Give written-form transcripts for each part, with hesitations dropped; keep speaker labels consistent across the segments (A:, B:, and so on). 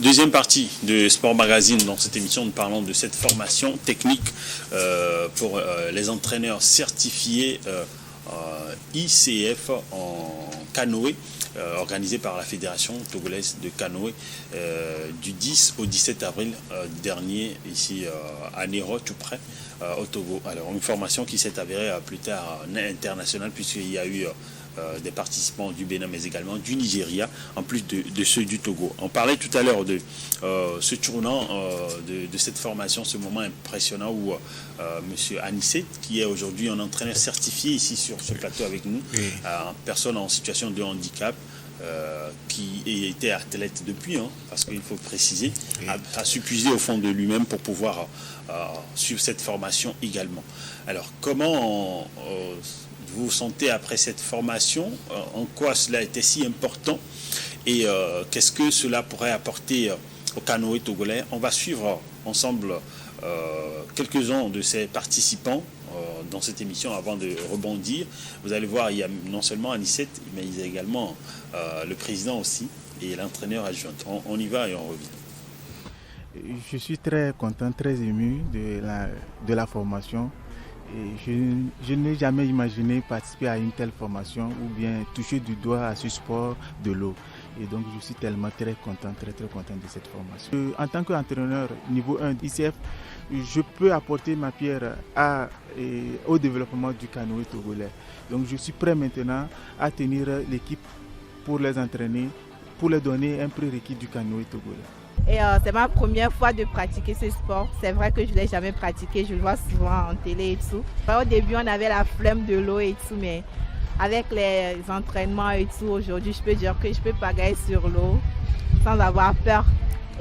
A: Deuxième partie de Sport Magazine. Dans cette émission, nous parlons de cette formation technique pour les entraîneurs certifiés ICF en canoë, organisée par la Fédération togolaise de canoë du 10 au 17 avril dernier, ici à Nero, tout près, au Togo. Alors, une formation qui s'est avérée plus tard internationale, puisqu'il y a eu des participants du Bénin, mais également du Nigeria, en plus de ceux du Togo. On parlait tout à l'heure de ce tournant de cette formation, ce moment impressionnant où M. Anissé, qui est aujourd'hui un entraîneur certifié ici sur ce plateau avec nous, personne en situation de handicap, qui était athlète depuis, parce qu'il faut préciser, a su puiser au fond de lui-même pour pouvoir suivre cette formation également. Alors, comment vous vous sentez après cette formation, en quoi cela était si important et qu'est-ce que cela pourrait apporter au canoë togolais? On va suivre ensemble quelques-uns de ces participants dans cette émission avant de rebondir. Vous allez voir, il y a non seulement Anissette, mais il y a également le président aussi et l'entraîneur adjoint. On y va et on revient.
B: Je suis très content, très ému de la formation. Et je n'ai jamais imaginé participer à une telle formation ou bien toucher du doigt à ce sport de l'eau. Et donc je suis tellement très content de cette formation. En tant qu'entraîneur niveau 1 ICF, je peux apporter ma pierre au développement du canoë togolais. Donc je suis prêt maintenant à tenir l'équipe pour les entraîner, pour leur donner un prérequis du canoë togolais.
C: Et c'est ma première fois de pratiquer ce sport. C'est vrai que je ne l'ai jamais pratiqué, je le vois souvent en télé et tout. Au début, on avait la flemme de l'eau et tout, mais avec les entraînements et tout, aujourd'hui, je peux dire que je peux pagailler sur l'eau sans avoir peur.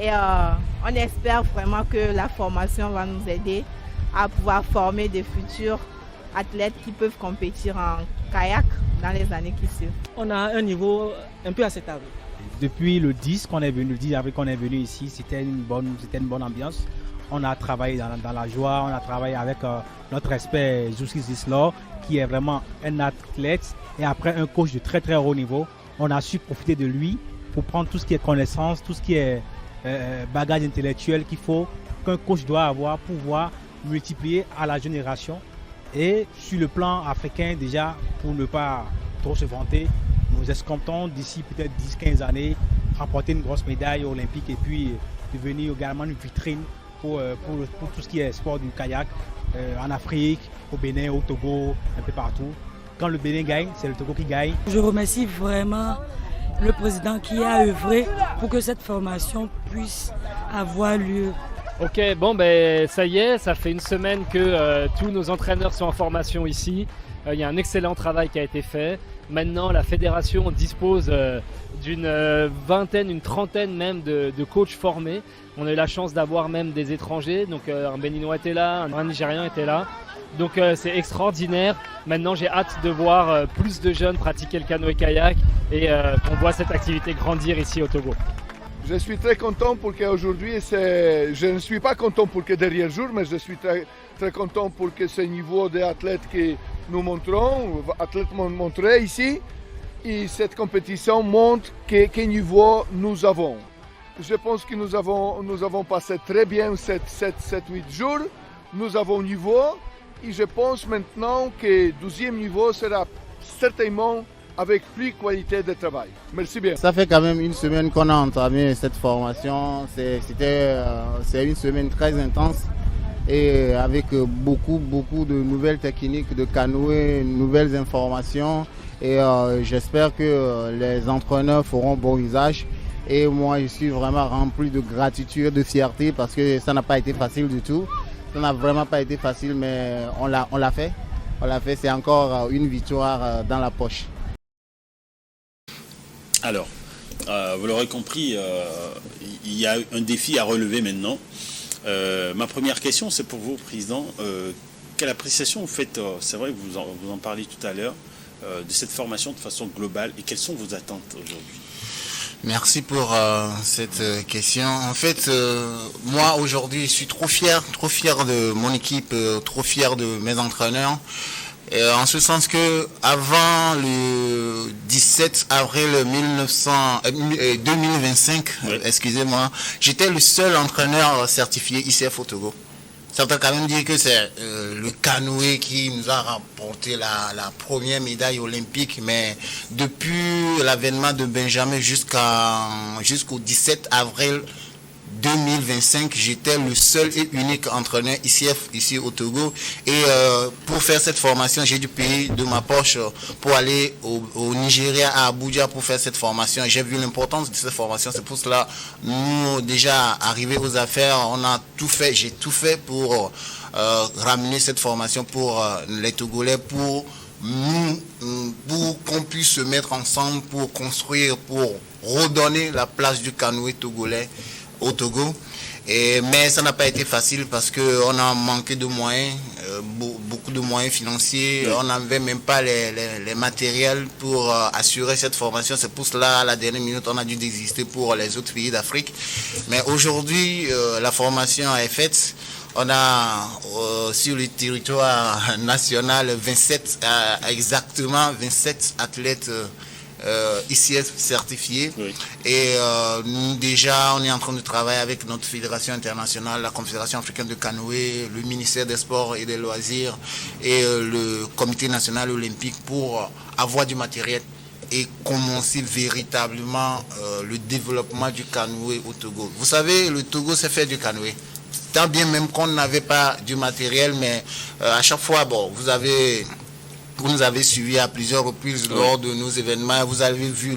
C: Et on espère vraiment que la formation va nous aider à pouvoir former des futurs athlètes qui peuvent compétir en kayak dans les années qui suivent.
D: On a un niveau un peu acceptable. Depuis le 10 avril qu'on est venu ici, c'était une bonne ambiance. On a travaillé dans la joie, on a travaillé avec notre expert Zoussi Zislor, qui est vraiment un athlète. Et après un coach de très très haut niveau, on a su profiter de lui pour prendre tout ce qui est connaissance, tout ce qui est bagage intellectuel qu'un coach doit avoir pour pouvoir multiplier à la génération. Et sur le plan africain déjà, pour ne pas trop se vanter, nous escomptons d'ici peut-être 10-15 années remporter une grosse médaille olympique et puis devenir également une vitrine pour tout ce qui est sport du kayak en Afrique, au Bénin, au Togo, un peu partout. Quand le Bénin gagne, c'est le Togo qui gagne.
E: Je remercie vraiment le président qui a œuvré pour que cette formation puisse avoir lieu.
F: Ok, bon ben ça y est, ça fait une semaine que tous nos entraîneurs sont en formation ici. Il y a un excellent travail qui a été fait. Maintenant, la fédération dispose d'une vingtaine, une trentaine même de coachs formés. On a eu la chance d'avoir même des étrangers. Donc un Béninois était là, un Nigérian était là. Donc c'est extraordinaire. Maintenant, j'ai hâte de voir plus de jeunes pratiquer le canoë-kayak et qu'on voit cette activité grandir ici au Togo.
G: Je suis très content pour qu'aujourd'hui, je ne suis pas content pour que derrière jour, mais je suis très content pour que ce niveau d'athlètes que nous montrons, athlètes montrés ici, et cette compétition montre quel niveau nous avons. Je pense que nous avons passé très bien 7-8 jours, nous avons niveau, et je pense maintenant que le 12e niveau sera certainement avec plus de qualité de travail. Merci bien.
H: Ça fait quand même une semaine qu'on a entamé cette formation. C'est une semaine très intense et avec beaucoup de nouvelles techniques de canoë, nouvelles informations. Et j'espère que les entraîneurs feront bon usage. Et moi, je suis vraiment rempli de gratitude, de fierté parce que ça n'a pas été facile du tout. Ça n'a vraiment pas été facile, mais on l'a fait. On l'a fait, c'est encore une victoire dans la poche.
A: Alors, vous l'aurez compris, il y a un défi à relever maintenant. Ma première question, c'est pour vous, Président. Quelle appréciation vous faites, c'est vrai que vous en parliez tout à l'heure, de cette formation de façon globale et quelles sont vos attentes aujourd'hui?
H: Merci pour cette question. En fait, moi aujourd'hui, je suis trop fier de mon équipe, trop fier de mes entraîneurs. En ce sens que avant le 17 avril 2025, excusez-moi, j'étais le seul entraîneur certifié ICF au Togo. Ça veut quand même dire que c'est le canoë qui nous a rapporté la première médaille olympique, mais depuis l'avènement de Benjamin jusqu'au 17 avril 2025, j'étais le seul et unique entraîneur ICF ici au Togo. Et pour faire cette formation, j'ai dû payer de ma poche pour aller au Nigeria, à Abuja, pour faire cette formation. J'ai vu l'importance de cette formation. C'est pour cela, nous, déjà arrivés aux affaires, on a tout fait. J'ai tout fait pour ramener cette formation pour les Togolais, pour qu'on puisse se mettre ensemble pour construire, pour redonner la place du canoë togolais au Togo. Mais ça n'a pas été facile parce qu'on a manqué de moyens, beaucoup de moyens financiers. On n'avait même pas les matériels pour assurer cette formation. C'est pour cela, à la dernière minute, on a dû désister pour les autres pays d'Afrique. Mais aujourd'hui, la formation est faite. On a sur le territoire national exactement 27 athlètes ICF certifiés. Et nous déjà on est en train de travailler avec notre fédération internationale, la Confédération africaine de canoë, le ministère des Sports et des Loisirs et le Comité national olympique pour avoir du matériel et commencer véritablement le développement du canoë au Togo. Vous savez, le Togo sait faire du canoë. Tant bien même qu'on n'avait pas du matériel, mais à chaque fois, vous nous avez suivis à plusieurs reprises lors de nos événements. Vous avez vu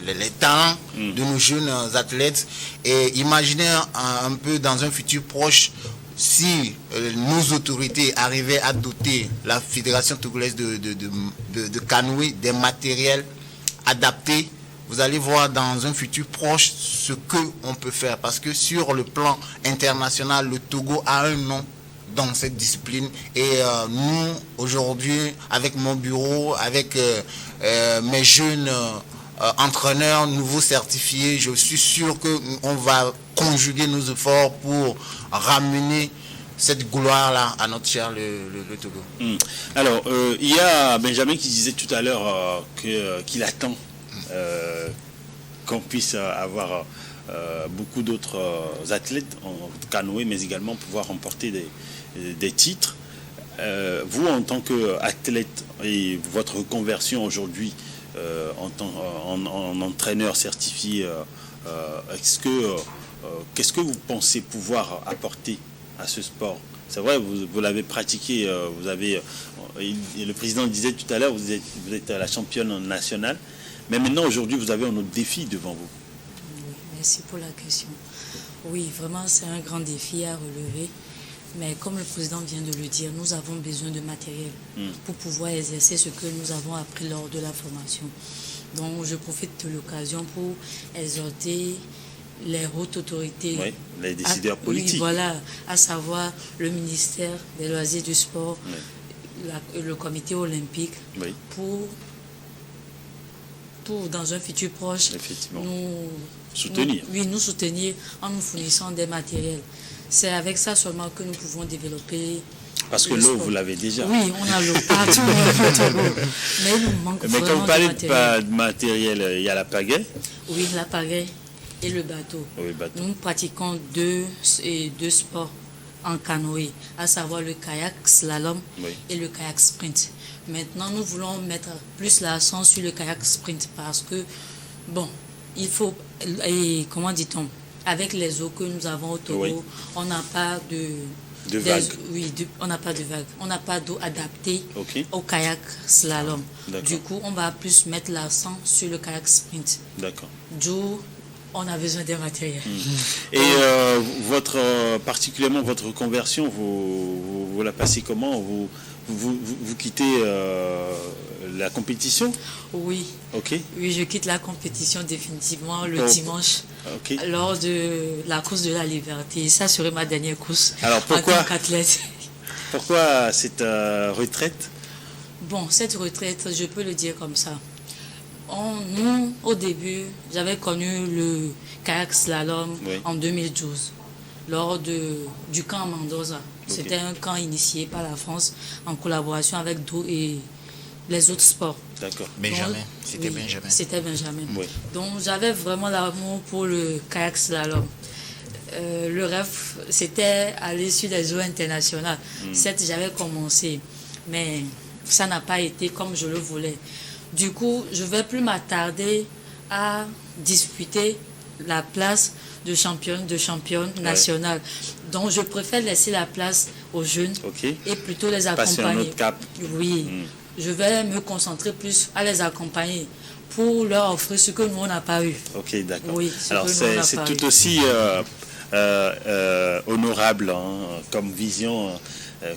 H: les talents de nos jeunes athlètes. Et imaginez un peu dans un futur proche, si nos autorités arrivaient à doter la Fédération togolaise de canoë des matériels adaptés. Vous allez voir dans un futur proche ce qu'on peut faire. Parce que sur le plan international, le Togo a un nom dans cette discipline. Et nous, aujourd'hui, avec mon bureau, avec mes jeunes entraîneurs nouveaux certifiés, je suis sûr qu'on va conjuguer nos efforts pour ramener cette gloire-là à notre cher le Togo.
A: Alors, il y a Benjamin qui disait tout à l'heure qu'il attend qu'on puisse avoir beaucoup d'autres athlètes en canoë, mais également pouvoir remporter des titres. Vous, en tant qu'athlète, et votre reconversion aujourd'hui en entraîneur certifié, qu'est-ce que vous pensez pouvoir apporter à ce sport? C'est vrai, vous l'avez pratiqué, le président disait tout à l'heure, vous êtes la championne nationale, mais maintenant, aujourd'hui, vous avez un autre défi devant vous.
E: Oui, merci pour la question. Oui, vraiment, c'est un grand défi à relever. Mais comme le président vient de le dire, nous avons besoin de matériel pour pouvoir exercer ce que nous avons appris lors de la formation. Donc, je profite de l'occasion pour exhorter les hautes autorités,
A: les décideurs politiques.
E: Oui, voilà, à savoir le ministère des Loisirs et du Sport, le comité olympique, pour dans un futur proche, nous soutenir en nous fournissant des matériels. C'est avec ça seulement que nous pouvons développer.
A: Parce que l'eau, vous l'avez déjà.
E: Oui, on a l'eau partout. Mais il nous manque vraiment
A: quand vous parlez de matériel, il y a la pagaie.
E: Oui, la pagaie et le bateau. Nous pratiquons deux sports en canoë, à savoir le kayak slalom et le kayak sprint. Maintenant, nous voulons mettre plus l'accent sur le kayak sprint parce que, il faut, comment dit-on, avec les eaux que nous avons au Togo, on n'a pas de vagues. On n'a pas de vagues. On n'a pas d'eau adaptée au kayak slalom. Du coup, on va plus mettre l'accent sur le kayak sprint.
A: D'accord.
E: D'où on a besoin des matériels.
A: Et particulièrement votre conversion, vous la passez comment? Vous quittez la compétition?
E: Oui. Oui, je quitte la compétition définitivement le dimanche lors de la course de la liberté. Ça serait ma dernière course.
A: Alors
E: en tant qu'athlète.
A: Pourquoi cette retraite?
E: Cette retraite, je peux le dire comme ça. Nous, au début, j'avais connu le kayak slalom en 2012 lors du camp Mendoza. C'était un camp initié par la France en collaboration avec les autres sports.
A: D'accord.
I: Benjamin, c'était
E: oui,
I: Benjamin.
E: C'était Benjamin.
A: Oui.
E: Donc j'avais vraiment l'amour pour le kayak slalom. Le rêve, c'était aller sur les eaux internationales. Certes, j'avais commencé, mais ça n'a pas été comme je le voulais. Du coup, je ne vais plus m'attarder à disputer la place de championne nationale. Donc, je préfère laisser la place aux jeunes et plutôt les accompagner.
A: Passer un autre cap.
E: Oui, je vais me concentrer plus à les accompagner pour leur offrir ce que nous, on n'a pas eu.
A: Ok, d'accord.
E: Oui,
A: alors, c'est tout aussi honorable comme vision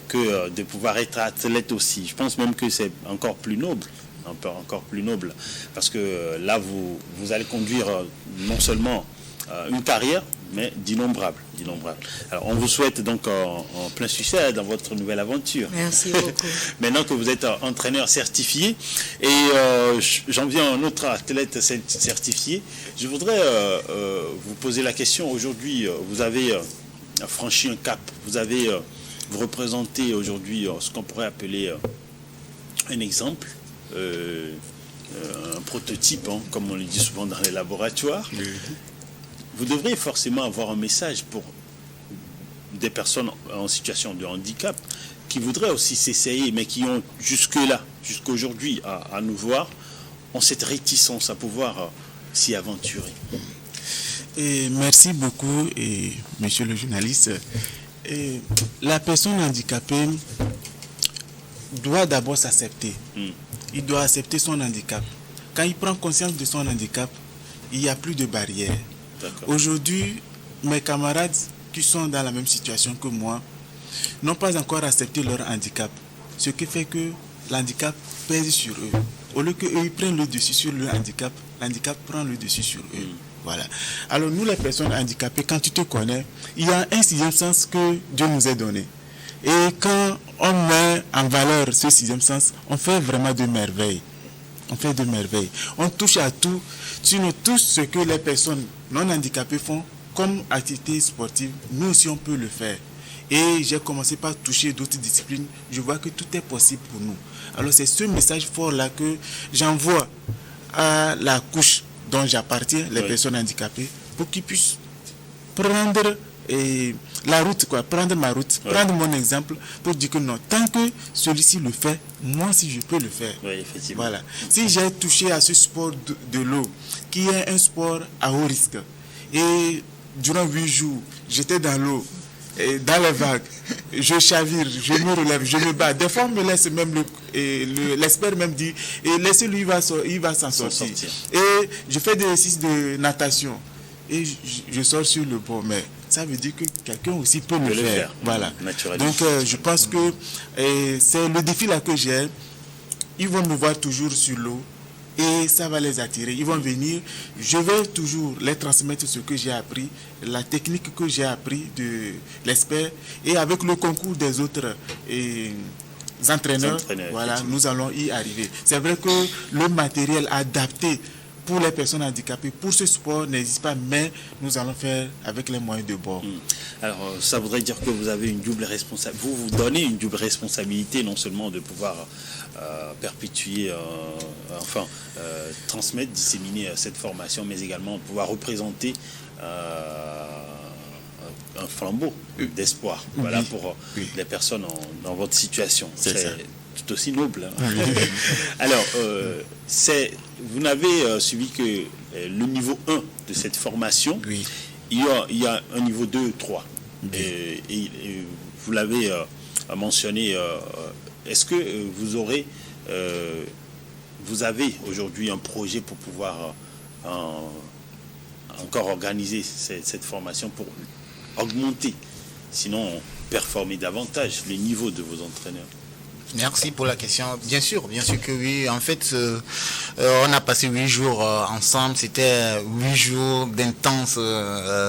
A: que de pouvoir être athlète aussi. Je pense même que c'est encore plus noble. Encore plus noble, parce que là vous allez conduire non seulement une carrière, mais d'innombrables. Alors on vous souhaite donc en plein succès dans votre nouvelle aventure.
E: Merci beaucoup.
A: Maintenant que vous êtes entraîneur certifié, et j'en viens à un autre athlète certifié, je voudrais vous poser la question. Aujourd'hui, vous avez franchi un cap, vous représentez aujourd'hui ce qu'on pourrait appeler un exemple, un prototype, comme on le dit souvent dans les laboratoires. Vous devriez forcément avoir un message pour des personnes en situation de handicap qui voudraient aussi s'essayer, mais qui ont jusqu'aujourd'hui à nous voir, ont cette réticence à pouvoir s'y aventurer.
B: Et merci beaucoup, et monsieur le journaliste. Et la personne handicapée doit d'abord s'accepter. Il doit accepter son handicap. Quand il prend conscience de son handicap, il n'y a plus de barrières. Aujourd'hui, mes camarades qui sont dans la même situation que moi n'ont pas encore accepté leur handicap. Ce qui fait que l'handicap pèse sur eux. Au lieu qu'eux prennent le dessus sur le handicap, l'handicap prend le dessus sur eux. Voilà. Alors nous, les personnes handicapées, quand tu te connais, il y a un sixième sens que Dieu nous a donné. Et quand on met en valeur ce sixième sens, on fait vraiment de merveilles. On touche à tout, sinon tout ce que les personnes non handicapées font comme activité sportive, nous aussi on peut le faire. Et j'ai commencé par toucher d'autres disciplines. Je vois que tout est possible pour nous. Alors c'est ce message fort-là que j'envoie à la couche dont j'appartiens, les personnes handicapées, pour qu'ils puissent prendre la route, prendre ma route, prendre mon exemple pour dire que non, tant que celui-ci le fait, moi aussi je peux le faire.
A: Effectivement.
B: Voilà. Si j'ai touché à ce sport de l'eau, qui est un sport à haut risque, et durant 8 jours, j'étais dans l'eau, dans les vagues, je chavire, je me relève, je me bats. Des fois, on me laisse même l'expert même dit, laissez-lui, il va s'en sortir. Et je fais des exercices de natation. Et je sors sur le bord, mais ça veut dire que quelqu'un aussi peut le faire. Voilà. Donc je pense que c'est le défi là que j'ai. Ils vont me voir toujours sur l'eau et ça va les attirer. Ils vont venir. Je vais toujours les transmettre ce que j'ai appris, la technique que j'ai appris de l'expert, et avec le concours des autres entraîneurs, voilà, nous allons y arriver. C'est vrai que le matériel adapté pour les personnes handicapées, pour ce sport, n'existe pas, mais nous allons faire avec les moyens de bord.
A: Alors, ça voudrait dire que vous avez une double responsabilité. Vous donnez une double responsabilité, non seulement de pouvoir perpétuer, transmettre, disséminer cette formation, mais également pouvoir représenter un flambeau d'espoir. Voilà, pour les personnes dans votre situation. C'est tout aussi noble. Alors, vous n'avez suivi que le niveau 1 de cette formation. Il y a un niveau 2, 3. Et vous l'avez mentionné. Est-ce que vous avez aujourd'hui un projet pour pouvoir encore organiser cette formation pour augmenter, sinon performer davantage les niveaux de vos entraîneurs?
I: Merci pour la question. Bien sûr que oui. En fait, on a passé 8 jours ensemble. C'était 8 jours d'intense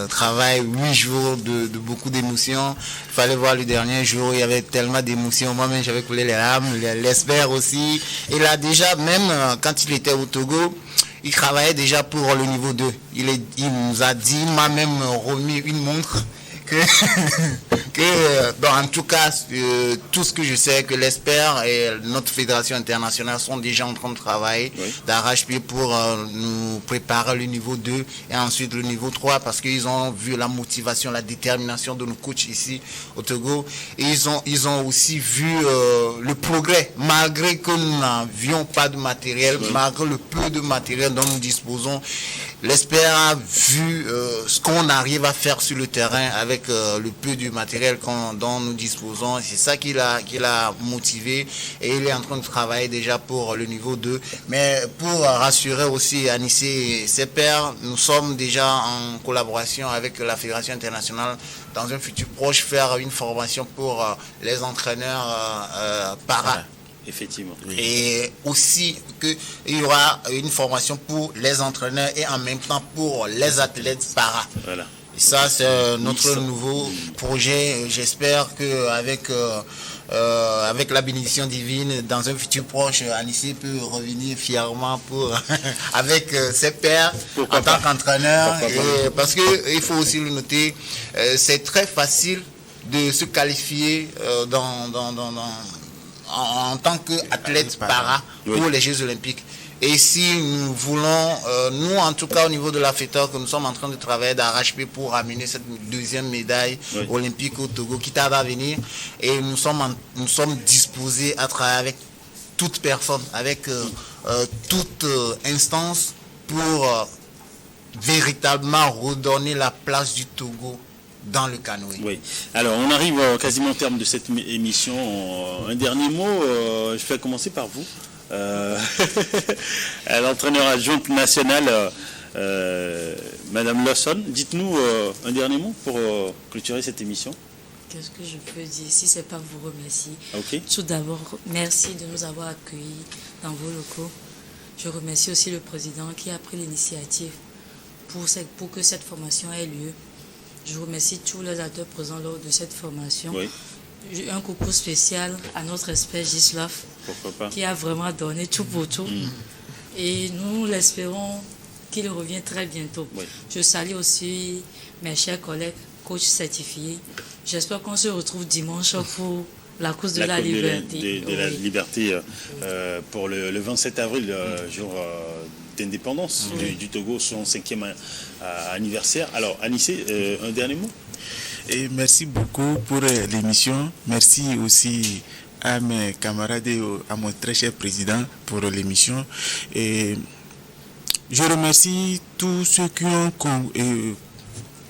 I: travail, 8 jours de beaucoup d'émotions. Il fallait voir le dernier jour, il y avait tellement d'émotions. Moi-même, j'avais coulé les larmes, l'espère aussi. Et là, déjà, même quand il était au Togo, il travaillait déjà pour le niveau 2. Il nous a dit, il m'a même remis une montre que En tout cas, tout ce que je sais, que l'ESPER et notre fédération internationale sont déjà en train de travailler d'arrache-pied pour nous préparer le niveau 2 et ensuite le niveau 3 parce qu'ils ont vu la motivation, la détermination de nos coachs ici au Togo. Et ils ont aussi vu le progrès, malgré que nous n'avions pas de matériel, malgré le peu de matériel dont nous disposons. L'ESPER a vu ce qu'on arrive à faire sur le terrain avec le peu du matériel dont nous disposons. C'est ça qui l'a motivé et il est en train de travailler déjà pour le niveau 2. Mais pour rassurer aussi Anissé et ses pairs, nous sommes déjà en collaboration avec la Fédération internationale dans un futur proche faire une formation pour les entraîneurs para.
A: Effectivement.
I: Et aussi qu'il y aura une formation pour les entraîneurs et en même temps pour les athlètes para.
A: Voilà.
I: Et ça, c'est notre nouveau projet. J'espère qu'avec avec la bénédiction divine, dans un futur proche, Anissé peut revenir fièrement avec ses pairs en tant qu'entraîneur. Parce qu'il faut aussi le noter, c'est très facile de se qualifier en tant qu'athlète para pour les Jeux Olympiques. Et si nous voulons, nous en tout cas au niveau de la FETA, que nous sommes en train de travailler d'arrache-pied pour amener cette deuxième médaille olympique au Togo qui tarde à venir, et nous sommes disposés à travailler avec toute personne, avec toute instance pour véritablement redonner la place du Togo dans le canoë.
A: Oui. Alors, on arrive quasiment au terme de cette émission. Un dernier mot, je vais commencer par vous. L'entraîneur adjointe nationale, Madame Lawson, dites-nous un dernier mot pour clôturer cette émission.
E: Qu'est-ce que je peux dire si c'est pas vous remercier?
A: Okay.
E: Tout d'abord, merci de nous avoir accueillis dans vos locaux. Je remercie aussi le président qui a pris l'initiative pour que cette formation ait lieu. Je remercie tous les acteurs présents lors de cette formation.
A: Oui.
E: Un coucou spécial à notre expert Gislav, qui a vraiment donné tout pour tout. Et nous l'espérons qu'il revient très bientôt. Oui. Je salue aussi mes chers collègues, coachs certifiés. J'espère qu'on se retrouve dimanche pour la course de la liberté.
A: De la liberté pour le 27 avril, jour d'indépendance du Togo, son 5e anniversaire. Alors, Anissé, un dernier mot?
B: Et merci beaucoup pour l'émission. Merci aussi à mes camarades et à mon très cher président pour l'émission. Et je remercie tous ceux qui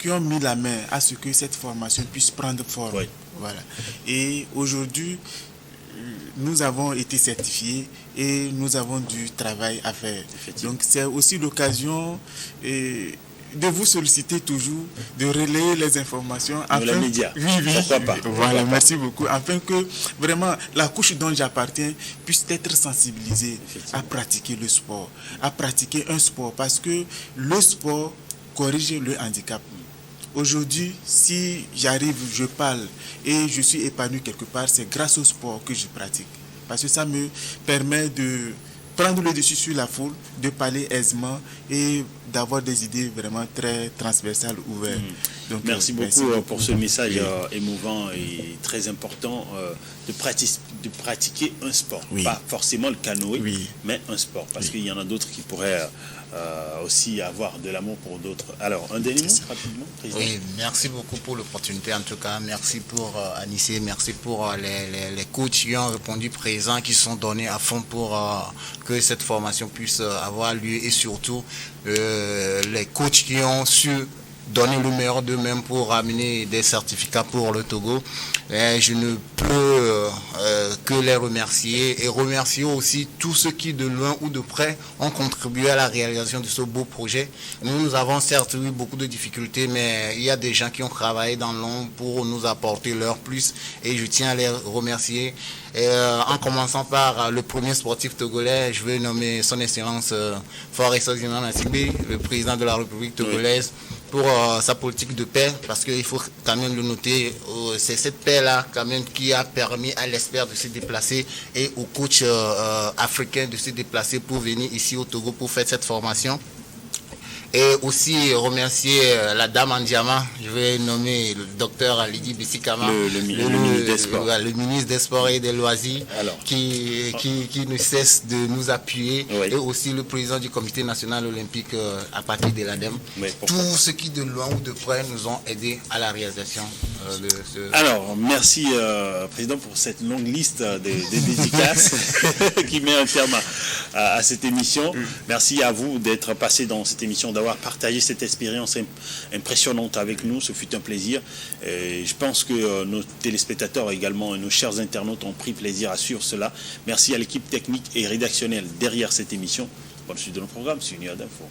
B: ont mis la main à ce que cette formation puisse prendre forme. Oui. Voilà. Et aujourd'hui, nous avons été certifiés et nous avons du travail à faire. Donc c'est aussi l'occasion de vous solliciter toujours, de relayer les informations.
A: Les médias.
B: Oui.
A: Pourquoi pas.
B: Voilà, merci beaucoup. Afin que vraiment la couche dont j'appartiens puisse être sensibilisée à pratiquer le sport, à pratiquer un sport, parce que le sport corrige le handicap. Aujourd'hui, si j'arrive, je parle et je suis épanoui quelque part, c'est grâce au sport que je pratique. Parce que ça me permet de prendre le dessus sur la foule, de parler aisément et d'avoir des idées vraiment très transversales, ouvertes. Donc,
A: merci beaucoup pour ce message émouvant et très important de pratiquer un sport. Pas forcément le canoë, mais un sport. Parce qu'il y en a d'autres qui pourraient aussi avoir de l'amour pour d'autres. Alors, un dernier mot, rapidement, président.
I: Oui, merci beaucoup pour l'opportunité en tout cas. Merci pour Anissé, merci pour les coachs qui ont répondu présents, qui sont donnés à fond pour que cette formation puisse avoir lieu, et surtout les coachs qui ont su donner le meilleur d'eux-mêmes pour amener des certificats pour le Togo. Et je ne peux que les remercier et remercier aussi tous ceux qui de loin ou de près ont contribué à la réalisation de ce beau projet. Nous avons certes eu beaucoup de difficultés, mais il y a des gens qui ont travaillé dans l'ombre pour nous apporter leur plus, et je tiens à les remercier. En commençant par le premier sportif togolais, je veux nommer son excellence Faure Sozimana Nassingbe, le président de la République togolaise, pour sa politique de paix, parce qu'il faut quand même le noter, c'est cette paix-là quand même qui a permis à l'ESPER de se déplacer et aux coachs africains de se déplacer pour venir ici au Togo pour faire cette formation. Et aussi remercier la dame en diamant, je vais nommer le docteur Lydie Bessikama,
A: le ministre des Sports.
I: Le ministre des Sports et des Loisirs, qui ne cesse de nous appuyer, et aussi le président du comité national olympique à partir de l'ADEME. Tous ceux qui de loin ou de près nous ont aidés à la réalisation de ce...
A: Alors, merci Président pour cette longue liste des dédicaces qui met un terme à cette émission. Merci à vous d'être passé dans cette émission, d'avoir partagé cette expérience impressionnante avec nous. Ce fut un plaisir. Et je pense que nos téléspectateurs également et nos chers internautes ont pris plaisir à suivre cela. Merci à l'équipe technique et rédactionnelle derrière cette émission. Bonne suite de nos programmes sur Union Info.